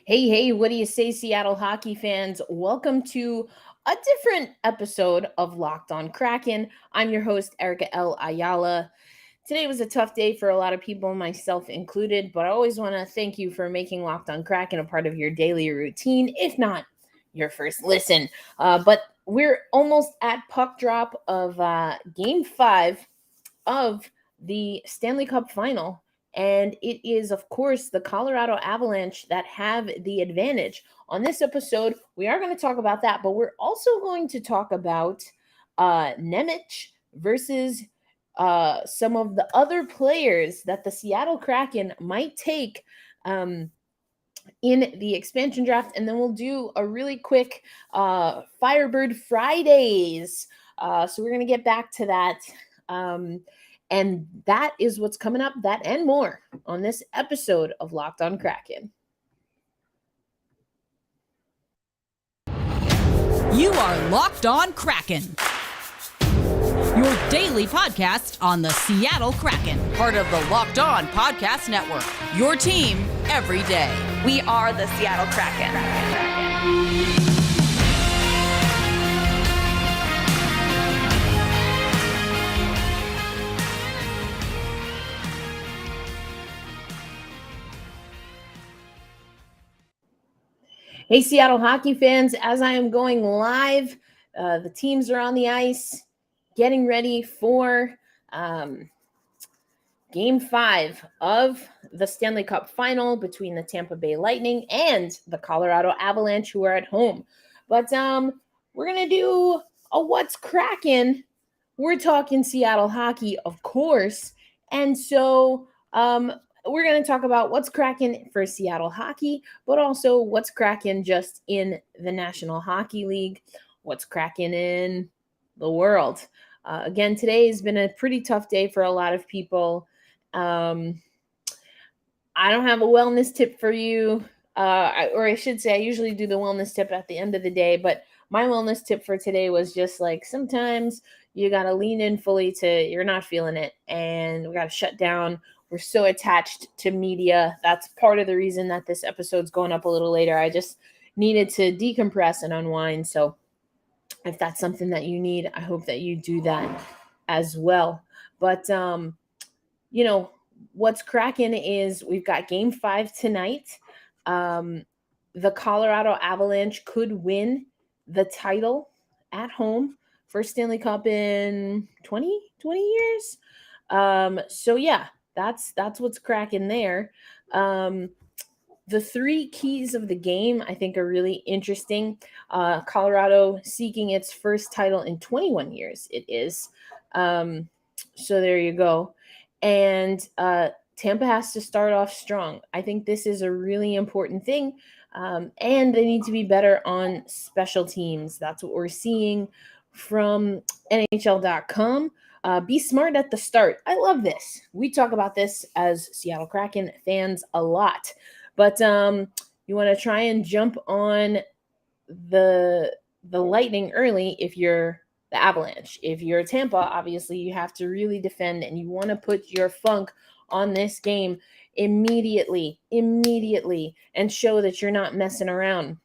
Hey, what do you say, Seattle hockey fans? Welcome to a different episode of Locked on Kraken. I'm your host, Erica L. Ayala. Today was a tough day for a lot of people, myself included, but I always want to thank you for making Locked on Kraken a part of your daily routine, if not your first listen. But we're almost at puck drop of Game 5 of the Stanley Cup final. And it is, of course, the Colorado Avalanche that have the advantage. On this episode, we are going to talk about that, but we're also going to talk about Nemec versus some of the other players that the Seattle Kraken might take in the expansion draft. And then we'll do a really quick Firebird Fridays. So we're going to get back to that. And that is what's coming up, that and more on this episode of Locked on Kraken. You are Locked on Kraken, your daily podcast on the Seattle Kraken, part of the Locked On Podcast Network, your team every day. We are the Seattle Kraken. Hey, Seattle hockey fans, as I am going live, the teams are on the ice, getting ready for Game 5 of the Stanley Cup final between the Tampa Bay Lightning and the Colorado Avalanche, who are at home. But we're going to do a What's Kraken. We're talking Seattle hockey, of course. And so we're going to talk about what's cracking for Seattle hockey, but also what's cracking just in the National Hockey League, what's cracking in the world. Again, today has been a pretty tough day for a lot of people. I don't have a wellness tip for you, or I should say I usually do the wellness tip at the end of the day, but my wellness tip for today was just like sometimes you got to lean in fully to you're not feeling it, and we got to shut down. We're so attached to media. That's part of the reason that this episode's going up a little later. I just needed to decompress and unwind. So if that's something that you need, I hope that you do that as well. But, what's cracking is we've got Game 5 tonight. The Colorado Avalanche could win the title at home. First Stanley Cup in 20 years. So yeah, that's what's cracking there. The three keys of the game, I think, are really interesting. Colorado seeking its first title in 21 years. It is. So there you go. And Tampa has to start off strong. I think this is a really important thing. And they need to be better on special teams. That's what we're seeing from NHL.com. Be smart at the start. I love this. We talk about this as Seattle Kraken fans a lot. But you want to try and jump on the Lightning early if you're the Avalanche. If you're Tampa, obviously you have to really defend, and you want to put your funk on this game immediately, and show that you're not messing around.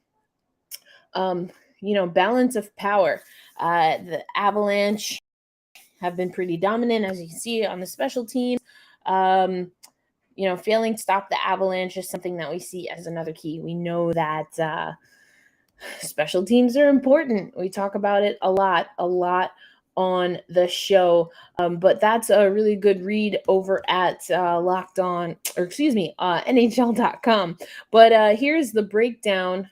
Balance of power. The Avalanche have been pretty dominant, as you can see on the special teams. Failing to stop the Avalanche is something that we see as another key. We know that special teams are important. We talk about it a lot on the show. But that's a really good read over at NHL.com. But here's the breakdown.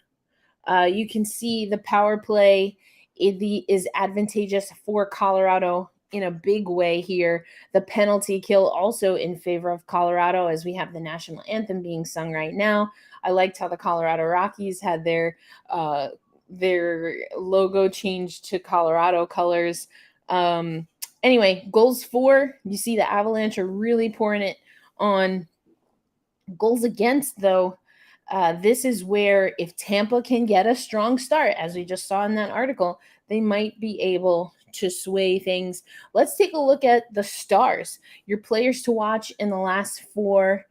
You can see the power play is advantageous for Colorado in a big way here. The penalty kill also in favor of Colorado, as we have the national anthem being sung right now. I liked how the Colorado Rockies had their logo changed to Colorado colors. Anyway, goals for, you see the Avalanche are really pouring it on. Goals against, though, this is where if Tampa can get a strong start, as we just saw in that article, they might be able to sway things. Let's take a look at the stars, your players to watch in the last four.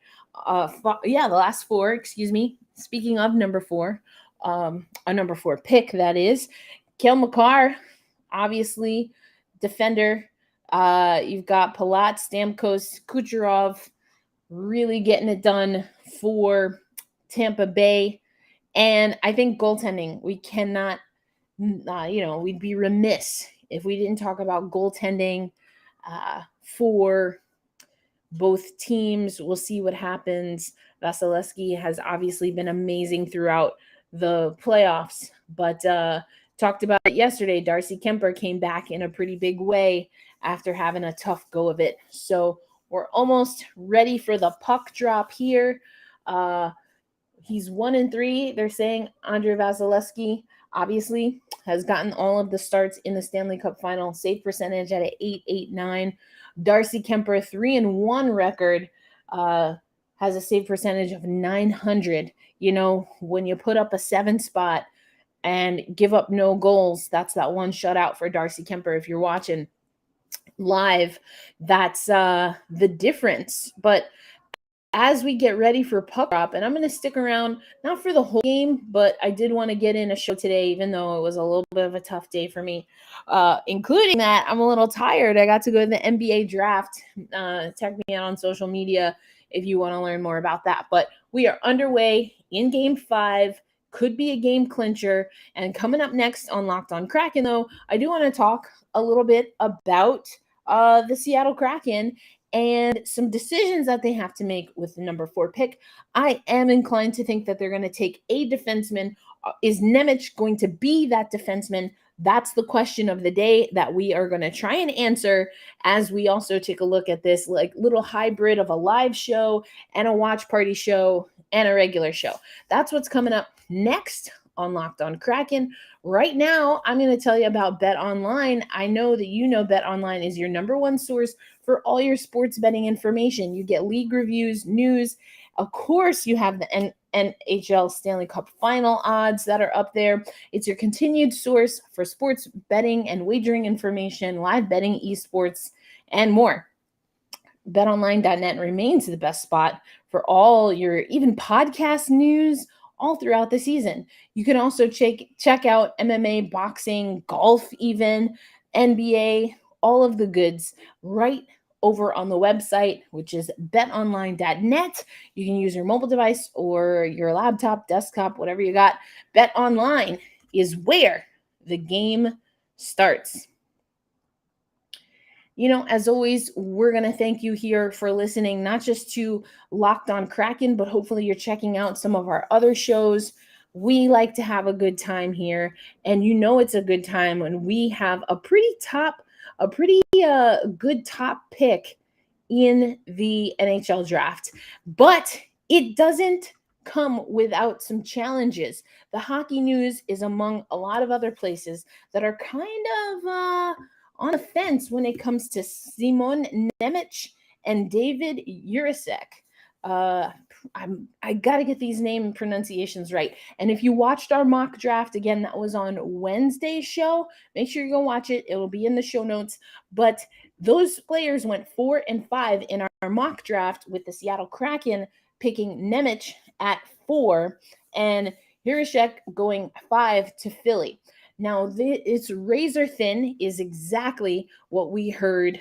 speaking of number 4, a number 4 pick, that is, Cale Makar, obviously, defender. You've got Palat, Stamkos, Kucherov really getting it done for Tampa Bay. And I think goaltending, we cannot, we'd be remiss if we didn't talk about goaltending for both teams. We'll see what happens. Vasilevsky has obviously been amazing throughout the playoffs, but talked about it yesterday. Darcy Kemper came back in a pretty big way after having a tough go of it. So we're almost ready for the puck drop here. He's 1-3. They're saying Andrei Vasilevsky obviously has gotten all of the starts in the Stanley Cup final. Save percentage at an 8.89. Darcy Kemper, 3-1 record, has a save percentage of 900. When you put up a 7 spot and give up no goals, that's that one shutout for Darcy Kemper. If you're watching live, that's the difference. But as we get ready for puck drop, and I'm going to stick around, not for the whole game, but I did want to get in a show today, even though it was a little bit of a tough day for me, including that I'm a little tired. I got to go to the NBA draft. Check me out on social media if you want to learn more about that. But we are underway in Game 5. Could be a game clincher. And coming up next on Locked on Kraken, though, I do want to talk a little bit about the Seattle Kraken and some decisions that they have to make with the number 4 pick. I am inclined to think that they're going to take a defenseman. Is Nemec going to be that defenseman? That's the question of the day that we are going to try and answer as we also take a look at this like little hybrid of a live show and a watch party show and a regular show. That's what's coming up next on Locked on Kraken. Right now, I'm going to tell you about Bet Online. I know that you know Bet Online is your number one source for all your sports betting information. You get league reviews, news. Of course, you have the NHL Stanley Cup final odds that are up there. It's your continued source for sports betting and wagering information, live betting, esports, and more. BetOnline.net remains the best spot for all your even podcast news all throughout the season. You can also check out MMA, boxing, golf, even NBA, all of the goods right over on the website, which is betonline.net. You can use your mobile device or your laptop, desktop, whatever you got. BetOnline is where the game starts. As always, we're going to thank you here for listening, not just to Locked on Kraken, but hopefully you're checking out some of our other shows. We like to have a good time here, and it's a good time when we have a pretty good top pick in the NHL draft. But it doesn't come without some challenges. The hockey news is among a lot of other places that are kind of on the fence when it comes to Simon Nemec and David Jiricek. I got to get these name pronunciations right. And if you watched our mock draft, again, that was on Wednesday's show. Make sure you go watch it. It will be in the show notes. But those players went 4 and 5 in our mock draft, with the Seattle Kraken picking Nemec at 4 and Jiricek going 5 to Philly. Now, it's razor thin is exactly what we heard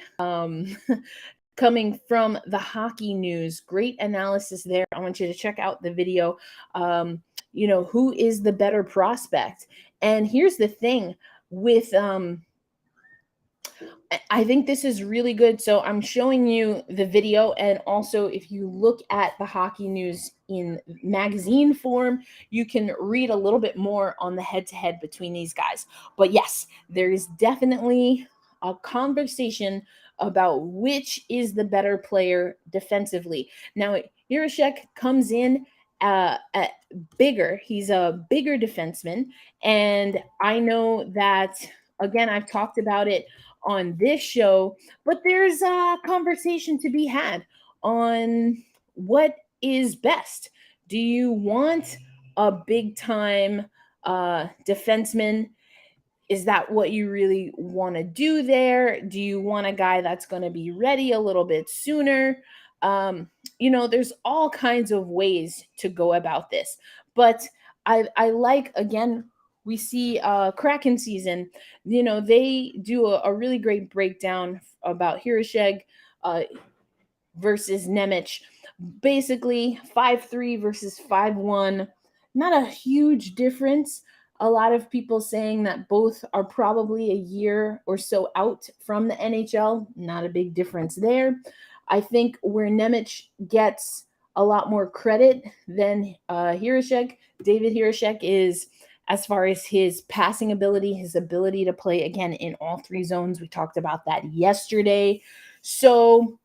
coming from the hockey news. Great analysis there. I want you to check out the video. Who is the better prospect? And here's the thing with I think this is really good. So I'm showing you the video, and also if you look at the hockey news in magazine form, you can read a little bit more on the head-to-head between these guys. But yes, there is definitely a conversation about which is the better player defensively. Now, Jiricek comes in at bigger. He's a bigger defenseman, and I know that, again, I've talked about it on this show, but there's a conversation to be had on what is best. Do you want a big time defenseman? Is that what you really want to do there? Do you want a guy that's going to be ready a little bit sooner? There's all kinds of ways to go about this. But I like, again, we see Kraken season, they do a really great breakdown about Hirasheg versus Nemec. Basically 5-3 versus 5-1. Not a huge difference. A lot of people saying that both are probably a year or so out from the NHL. Not a big difference there. I think where Nemec gets a lot more credit than Hirashek, David Hirashek, is as far as his passing ability, his ability to play, again, in all three zones. We talked about that yesterday. So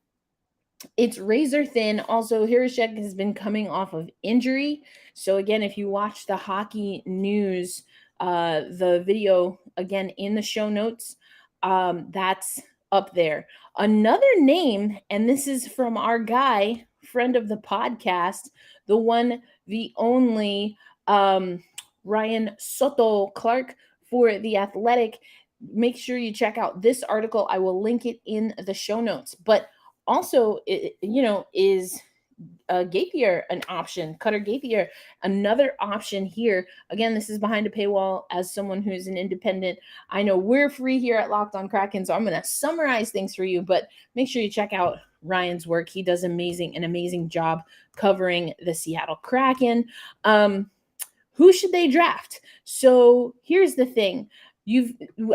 it's razor thin. Also, Hirashek has been coming off of injury. So again, if you watch the hockey news, the video, again, in the show notes, that's up there. Another name, and this is from our guy, friend of the podcast, the one, the only, Ryan Soto Clark for The Athletic. Make sure you check out this article. I will link it in the show notes. But also, is Gaithier an option? Cutter Gaithier, another option here. Again, this is behind a paywall. As someone who's an independent, I know we're free here at Locked On Kraken, so I'm going to summarize things for you, but make sure you check out Ryan's work. He does an amazing job covering the Seattle Kraken. Who should they draft? So here's the thing.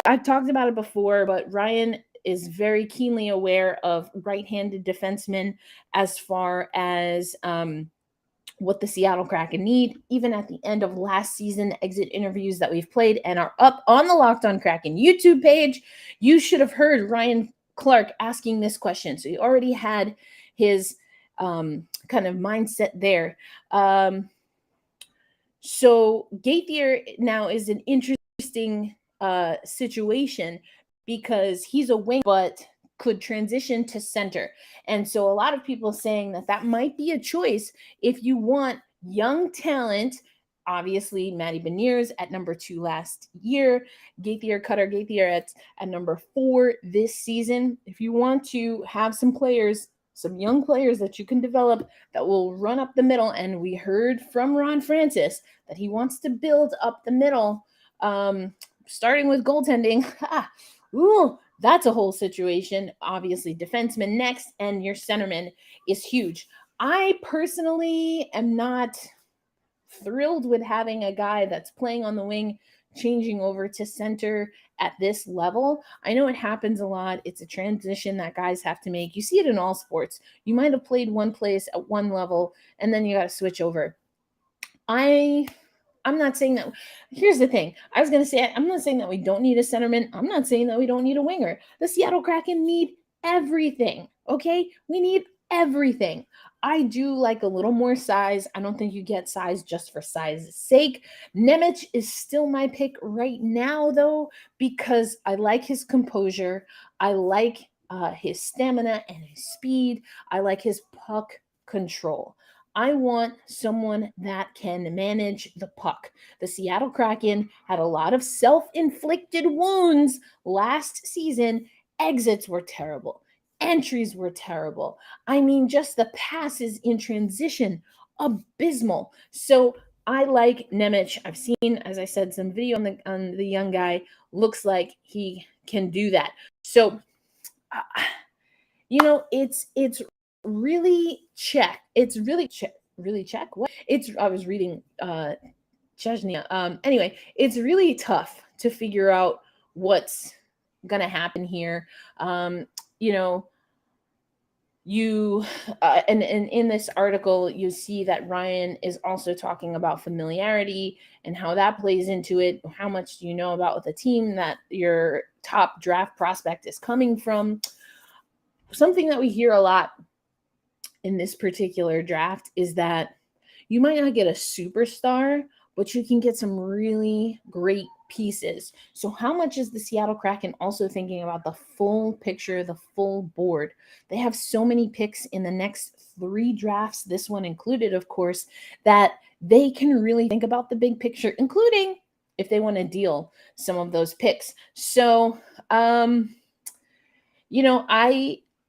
I've talked about it before, but Ryan is very keenly aware of right-handed defensemen as far as what the Seattle Kraken need. Even at the end of last season, exit interviews that we've played and are up on the Locked On Kraken YouTube page, you should have heard Ryan Clark asking this question. So he already had his kind of mindset there. So Gaithier now is an interesting situation because he's a wing, but could transition to center. And so a lot of people saying that might be a choice if you want young talent. Obviously, Matty Beniers at number 2 last year, Cutter Gaithier at number 4 this season. If you want to have some young players that you can develop that will run up the middle, and we heard from Ron Francis that he wants to build up the middle, starting with goaltending. Ooh, that's a whole situation. Obviously, defenseman next, and your centerman is huge. I personally am not thrilled with having a guy that's playing on the wing changing over to center at this level. I know it happens a lot. It's a transition that guys have to make. You see it in all sports. You might have played one place at one level, and then you got to switch over. I'm not saying that. Here's the thing. I was going to say, I'm not saying that we don't need a centerman. I'm not saying that we don't need a winger. The Seattle Kraken need everything, okay? We need everything. I do like a little more size. I don't think you get size just for size's sake. Nemec is still my pick right now, though, because I like his composure. I like his stamina and his speed. I like his puck control. I want someone that can manage the puck. The Seattle Kraken had a lot of self-inflicted wounds last season. Exits were terrible. Entries were terrible. I mean, just the passes in transition, abysmal. So I like Nemec. I've seen, as I said, some video on the young guy. Looks like he can do that. So, it's really check. It's really check. Really check. What? I was reading Chechnya. Anyway, it's really tough to figure out what's gonna happen here. And in this article, you see that Ryan is also talking about familiarity and how that plays into it. How much do you know about the team that your top draft prospect is coming from? Something that we hear a lot in this particular draft is that you might not get a superstar, but you can get some really great pieces. So how much is the Seattle Kraken also thinking about the full picture, the full board? They have so many picks in the next 3 drafts, this one included, of course, that they can really think about the big picture, including if they want to deal some of those picks. So,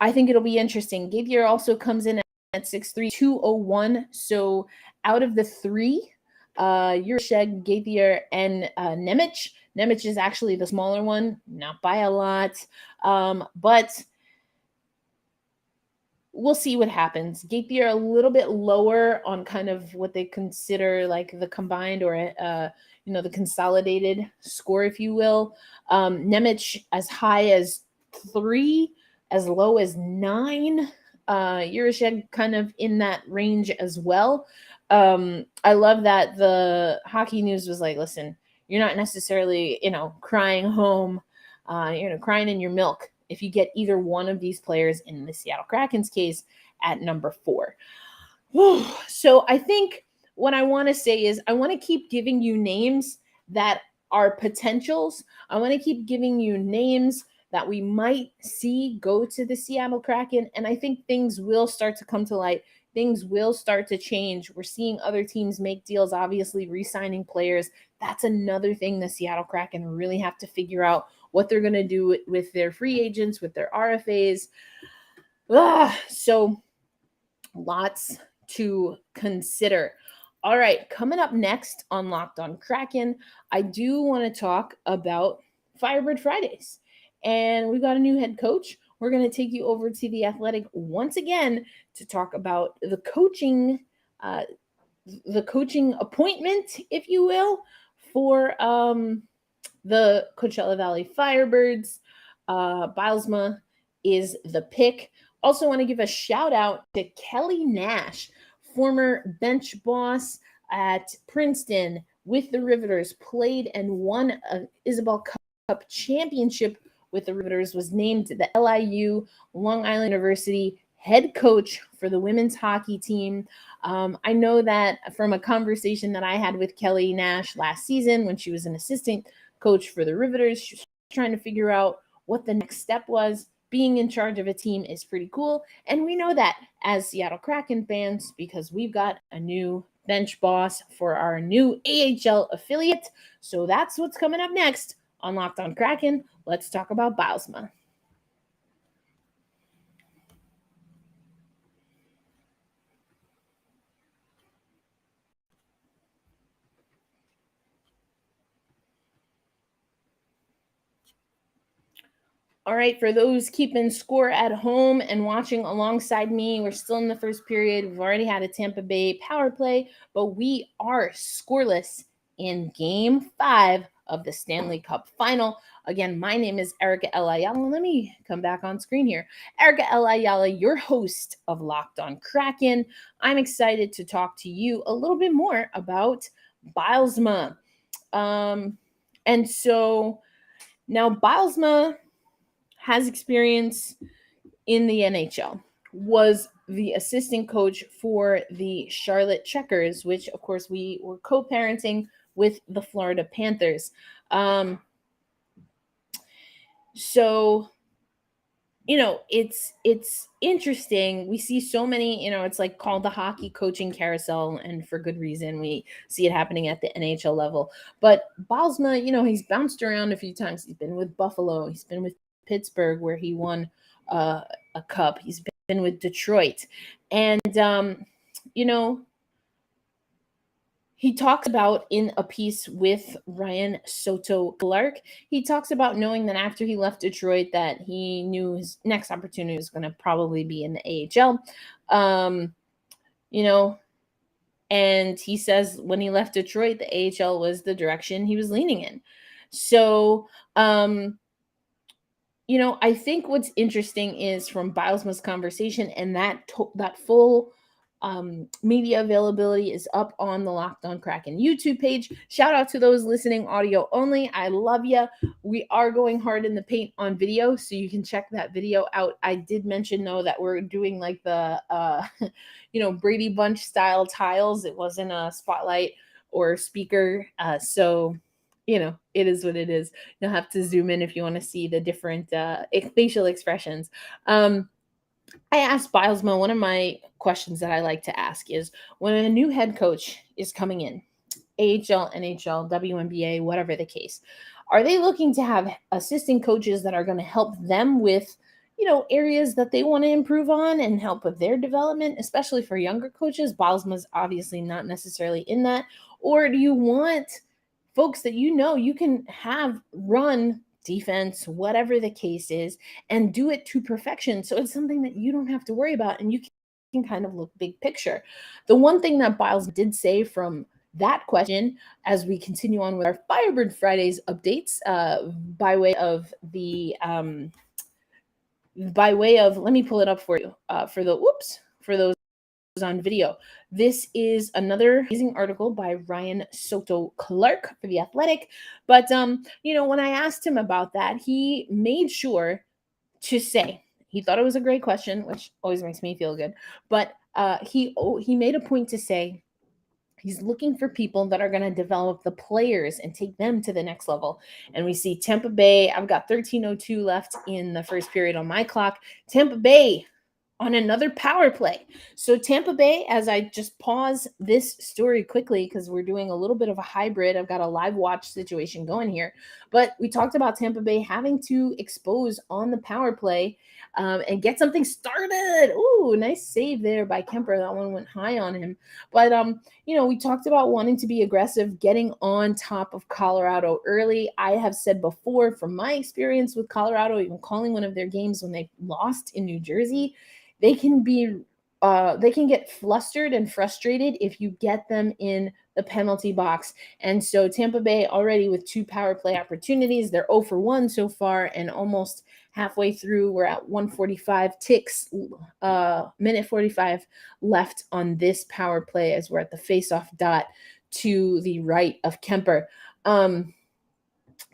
I think it'll be interesting. Gaithier also comes in at 6'3", 201. So out of the 3, Jurasek, Gaither, and Nemec. Nemec is actually the smaller one, not by a lot, but we'll see what happens. Gaither a little bit lower on kind of what they consider like the combined or the consolidated score, if you will. Nemec as high as 3, as low as 9. Jurasek kind of in that range as well. I love that the Hockey News was like, listen, you're not necessarily, crying home, crying in your milk if you get either one of these players in the Seattle Kraken's case at number 4. So I think what I want to say is I want to keep giving you names that are potentials. I want to keep giving you names that we might see go to the Seattle Kraken. And I think things will start to come to light. Things will start to change. We're seeing other teams make deals, obviously re-signing players. That's another thing the Seattle Kraken really have to figure out what they're going to do with their free agents, with their RFAs. So lots to consider. All right, coming up next on Locked on Kraken, I do want to talk about Firebird Fridays. And we've got a new head coach. We're going to take you over to the Athletic once again to talk about the coaching appointment, if you will, for the Coachella Valley Firebirds. Bylsma is the pick. Also want to give a shout out to Kelly Nash, former bench boss at Princeton with the Riveters, played and won an Isabel Cup championship with the Riveters, was named the LIU Long Island University head coach for the women's hockey team. I know that from a conversation that I had with Kelly Nash last season when she was an assistant coach for the Riveters, she was trying to figure out what the next step was. Being in charge of a team is pretty cool. And we know that as Seattle Kraken fans because we've got a new bench boss for our new AHL affiliate. So that's what's coming up next on Locked on Kraken. Let's talk about Bylsma. All right, for those keeping score at home and watching alongside me, we're still in the first period. We've already had a Tampa Bay power play, but we are scoreless in Game 5 of the Stanley Cup Final. Again, my name is Erica Ayala. Let me come back on screen here. Erica Ayala, your host of Locked on Kraken. I'm excited to talk to you a little bit more about Bylsma. And so now Bylsma has experience in the NHL, was the assistant coach for the Charlotte Checkers, which, of course, we were co-parenting with the Florida Panthers. So, it's interesting. We see so many, it's like called the hockey coaching carousel, and for good reason. We see it happening at the NHL level. But Bylsma, he's bounced around a few times. He's been with Buffalo. He's been with Pittsburgh, where he won a cup. He's been with Detroit. And, he talks about in a piece with Ryan Soto Clark, he talks about knowing that after he left Detroit that he knew his next opportunity was going to probably be in the AHL. And he says when he left Detroit, the AHL was the direction he was leaning in. So, I think what's interesting is from Bylsma's conversation, and that full media availability is up on the Locked on Kraken YouTube page. Shout out to those listening audio only. I love you. We are going hard in the paint on video, so you can check that video out. I did mention, though, that we're doing like the, Brady Bunch style tiles. It wasn't a spotlight or speaker. So it is what it is. You'll have to zoom in if you want to see the different facial expressions. I asked Bylsma, one of my questions that I like to ask is, when a new head coach is coming in, AHL, NHL, WNBA, whatever the case, are they looking to have assistant coaches that are going to help them with, areas that they want to improve on and help with their development, especially for younger coaches? Bylsma's obviously not necessarily in that. Or do you want folks that you can have run defense, whatever the case is, and do it to perfection? So it's something that you don't have to worry about and you can kind of look big picture. The one thing that Biles did say from that question as we continue on with our Firebird Fridays updates by way of let me pull it up for you for those on video. This is another amazing article by Ryan Soto Clark for The Athletic. But when I asked him about that, he made sure to say he thought it was a great question, which always makes me feel good. But he made a point to say he's looking for people that are going to develop the players and take them to the next level. And we see Tampa Bay. I've got 13:02 left in the first period on my clock. Tampa Bay on another power play. So Tampa Bay, as I just pause this story quickly, because we're doing a little bit of a hybrid. I've got a live watch situation going here. But we talked about Tampa Bay having to expose on the power play and get something started. Ooh, nice save there by Kemper. That one went high on him. But, we talked about wanting to be aggressive, getting on top of Colorado early. I have said before, from my experience with Colorado, even calling one of their games when they lost in New Jersey, they can get flustered and frustrated if you get them in the penalty box. And so Tampa Bay already with 2 power play opportunities. They're 0 for 1 so far, and almost halfway through, we're at 145 ticks, minute 45 left on this power play as we're at the face-off dot to the right of Kemper.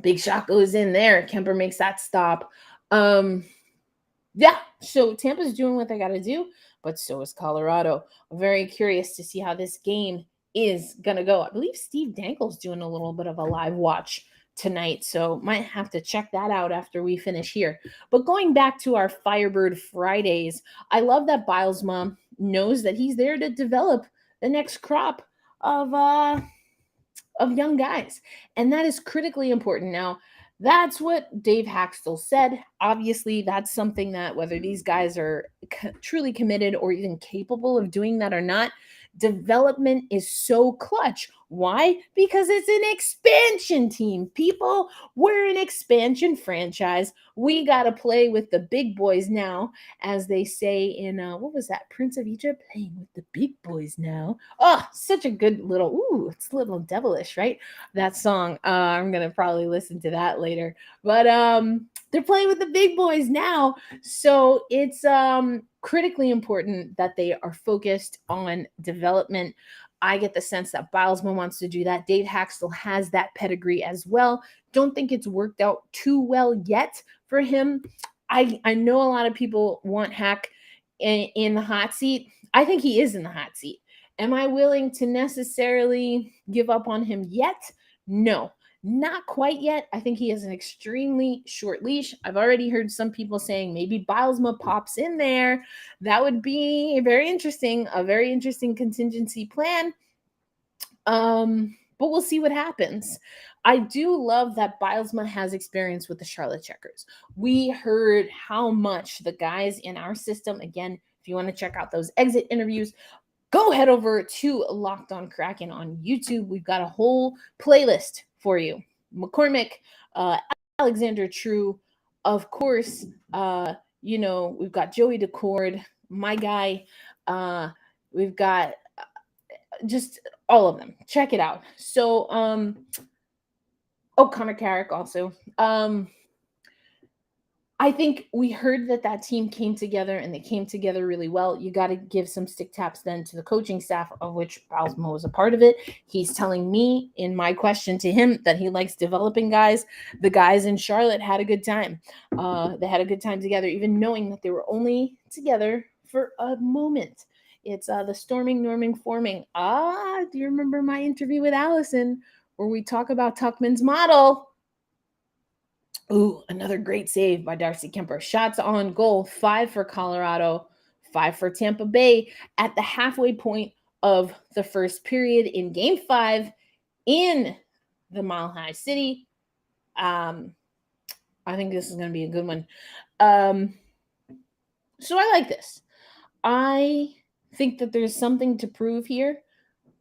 Big shot goes in there. Kemper makes that stop. Yeah, so Tampa's doing what they got to do, but so is Colorado. I'm very curious to see how this game is going to go. I believe Steve Dankel's doing a little bit of a live watch tonight, so might have to check that out after we finish here. But going back to our Firebird Fridays, I love that Bylsma knows that he's there to develop the next crop of young guys, and that is critically important. Now, that's what Dave Hackstall said. Obviously, that's something that whether these guys are truly committed or even capable of doing that or not, development is so clutch. Why? Because it's an expansion team. People, we're an expansion franchise. We got to play with the big boys now, as they say in, what was that? Prince of Egypt? Playing with the big boys now. Oh, such a good it's a little devilish, right? That song. I'm going to probably listen to that later. But they're playing with the big boys now. So it's critically important that they are focused on development. I get the sense that Bylsma wants to do that. Dave Hackstall has that pedigree as well. Don't think it's worked out too well yet for him. I know a lot of people want Hack in the hot seat. I think he is in the hot seat. Am I willing to necessarily give up on him yet? No. Not quite yet. I think he has an extremely short leash. I've already heard some people saying maybe Bylsma pops in there. That would be a very interesting contingency plan. But we'll see what happens. I do love that Bylsma has experience with the Charlotte Checkers. We heard how much the guys in our system, again, if you want to check out those exit interviews, go head over to Locked On Kraken on YouTube. We've got a whole playlist for you. McCormick, Alexander True, of course, we've got Joey Decord, my guy. We've got just all of them. Check it out. So, Connor Carrick also. I think we heard that team came together and they came together really well. You got to give some stick taps then to the coaching staff, of which Bylsma was a part of it. He's telling me in my question to him that he likes developing guys. The guys in Charlotte had a good time. They had a good time together, even knowing that they were only together for a moment. It's the storming, norming, forming. Do you remember my interview with Allison where we talk about Tuckman's model? Ooh, another great save by Darcy Kemper. Shots on goal, 5 for Colorado, 5 for Tampa Bay at the halfway point of the first period in Game 5 in the Mile High City. I think this is going to be a good one. So I like this. I think that there's something to prove here.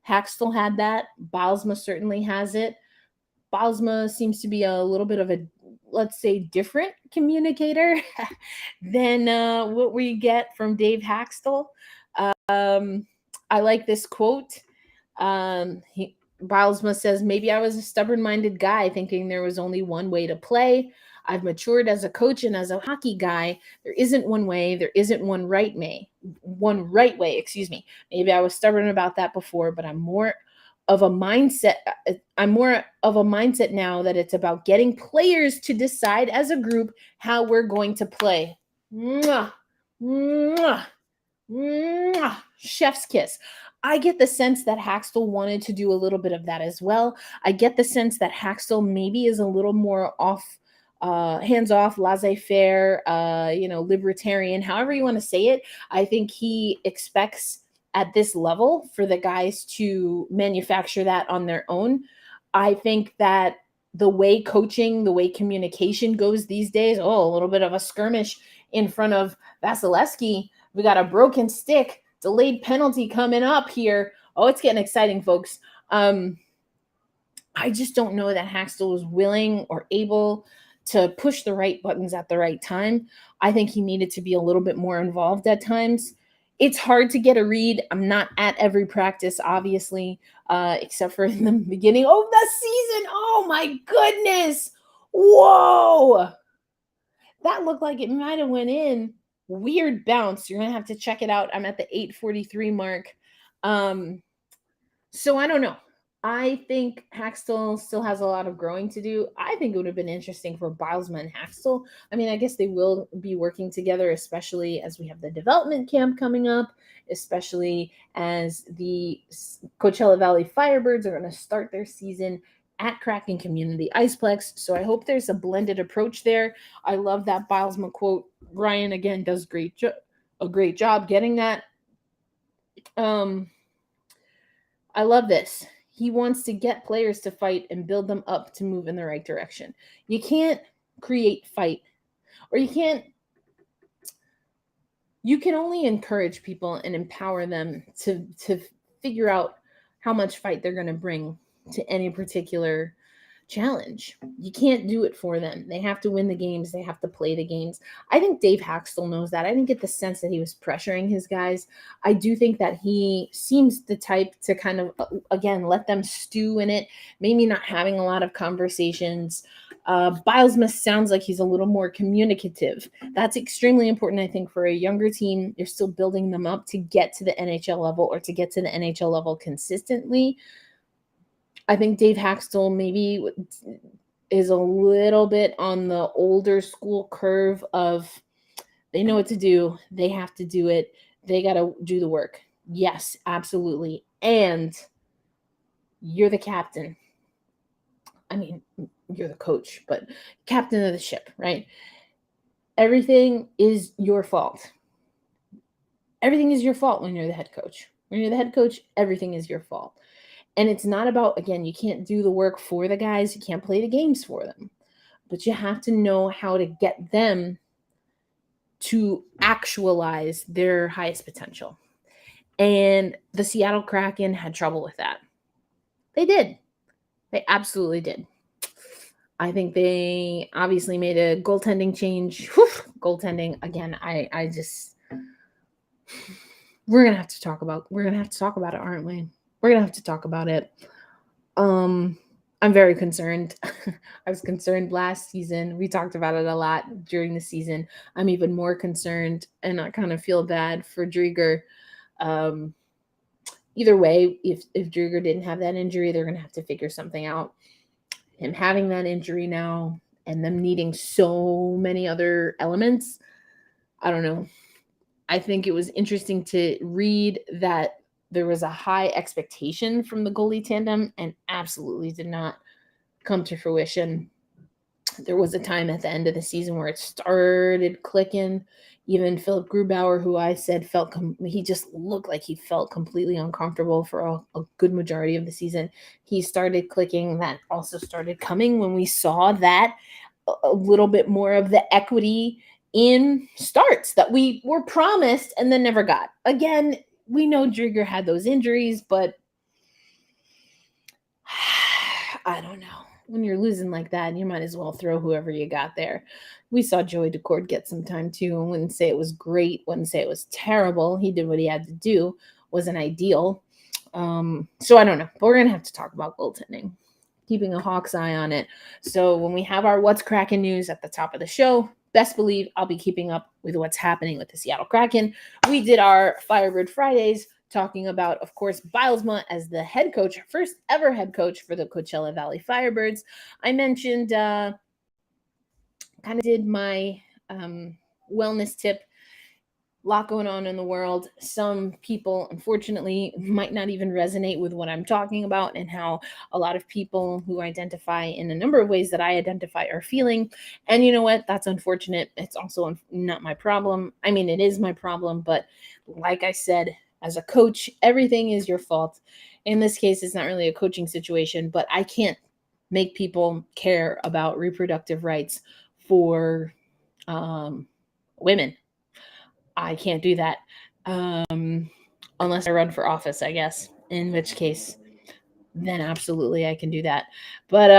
Hackstall had that. Bilesma certainly has it. Bilesma seems to be a little bit of a, let's say, different communicator than what we get from Dave Hackstall. Um, I like this quote. Bilesma says, maybe I was a stubborn-minded guy thinking there was only one way to play. I've matured as a coach and as a hockey guy. There isn't one way. There isn't one right way, excuse me. Maybe I was stubborn about that before, but I'm more of a mindset. I'm more of a mindset now that it's about getting players to decide as a group how we're going to play. Mwah, mwah, mwah. Chef's kiss. I get the sense that Hackstall wanted to do a little bit of that as well. I get the sense that Hackstall maybe is a little more hands off, laissez-faire, libertarian, however you want to say it. I think he expects at this level for the guys to manufacture that on their own. I think that the way coaching, the way communication goes these days, a little bit of a skirmish in front of Vasilevsky. We got a broken stick, delayed penalty coming up here. Oh, it's getting exciting, folks. I just don't know that Hackstall was willing or able to push the right buttons at the right time. I think he needed to be a little bit more involved at times. It's hard to get a read. I'm not at every practice, obviously, except for in the beginning of the season. Oh, my goodness. Whoa. That looked like it might have went in. Weird bounce. You're going to have to check it out. I'm at the 8:43 mark. So I don't know. I think Hackstall still has a lot of growing to do. I think it would have been interesting for Bilesma and Hackstall. I mean, I guess they will be working together, especially as we have the development camp coming up, especially as the Coachella Valley Firebirds are going to start their season at Kraken Community Iceplex. So I hope there's a blended approach there. I love that Bilesma quote. Ryan, again, does a great job getting that. I love this. He wants to get players to fight and build them up to move in the right direction. You can't create fight, or you can only encourage people and empower them to figure out how much fight they're going to bring to any particular challenge. You can't do it for them. They have to win the games. They have to play the games. I think Dave Hackstall knows that. I didn't get the sense that he was pressuring his guys. I do think that he seems the type to kind of, again, let them stew in it, maybe not having a lot of conversations. Bilesma sounds like he's a little more communicative. That's extremely important, I think, for a younger team. You're still building them up to get to the NHL level, or to get to the NHL level consistently. I think Dave Hackstall maybe is a little bit on the older school curve of, they know what to do. They have to do it. They got to do the work. Yes, absolutely. And you're the captain. I mean, you're the coach, but captain of the ship, right? Everything is your fault. Everything is your fault when you're the head coach. When you're the head coach, everything is your fault. And it's not about, again, you can't do the work for the guys. You can't play the games for them. But you have to know how to get them to actualize their highest potential. And the Seattle Kraken had trouble with that. They did. They absolutely did. I think they obviously made a goaltending change. Goaltending, again, I just, we're going to have to talk about it, aren't we? We're going to have to talk about it. I'm very concerned. I was concerned last season. We talked about it a lot during the season. I'm even more concerned, and I kind of feel bad for Drieger. Either way, if Drieger didn't have that injury, they're going to have to figure something out. Him having that injury now and them needing so many other elements, I don't know. I think it was interesting to read that there was a high expectation from the goalie tandem and absolutely did not come to fruition. There was a time at the end of the season where it started clicking. Even Philip Grubauer, who I said he just looked like he felt completely uncomfortable for a good majority of the season. He started clicking. That also started coming when we saw that a little bit more of the equity in starts that we were promised and then never got. Again, we know Drigger had those injuries, but I don't know. When you're losing like that, you might as well throw whoever you got there. We saw Joey Decord get some time too. I wouldn't say it was great, wouldn't say it was terrible. He did what he had to do. Wasn't ideal. So I don't know. But we're going to have to talk about goaltending. Keeping a hawk's eye on it. So when we have our What's Kraken news at the top of the show, best believe I'll be keeping up with what's happening with the Seattle Kraken. We did our Firebird Fridays talking about, of course, Bylsma as the head coach, first ever head coach for the Coachella Valley Firebirds. I mentioned, kind of did my wellness tip. A lot going on in the world. Some people, unfortunately, might not even resonate with what I'm talking about and how a lot of people who identify in a number of ways that I identify are feeling. And you know what? That's unfortunate. It's also not my problem. I mean, it is my problem, but like I said, as a coach, everything is your fault. In this case, it's not really a coaching situation, but I can't make people care about reproductive rights for women. I can't do that unless I run for office, I guess, in which case then absolutely I can do that. But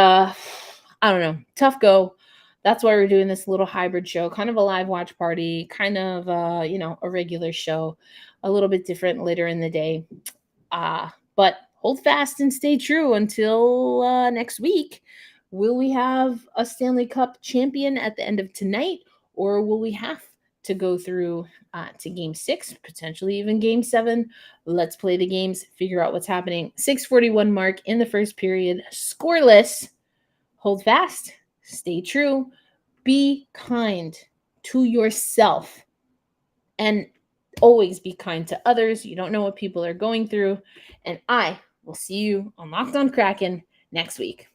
I don't know. Tough go. That's why we're doing this little hybrid show, kind of a live watch party, kind of a regular show, a little bit different later in the day. But hold fast and stay true until next week. Will we have a Stanley Cup champion at the end of tonight, or will we have to go through to game 6, potentially even game 7? Let's play the games, figure out what's happening. 6:41 mark in the first period, scoreless. Hold fast, stay true, be kind to yourself, and always be kind to others. You don't know what people are going through. And I will see you on Locked on Kraken next week.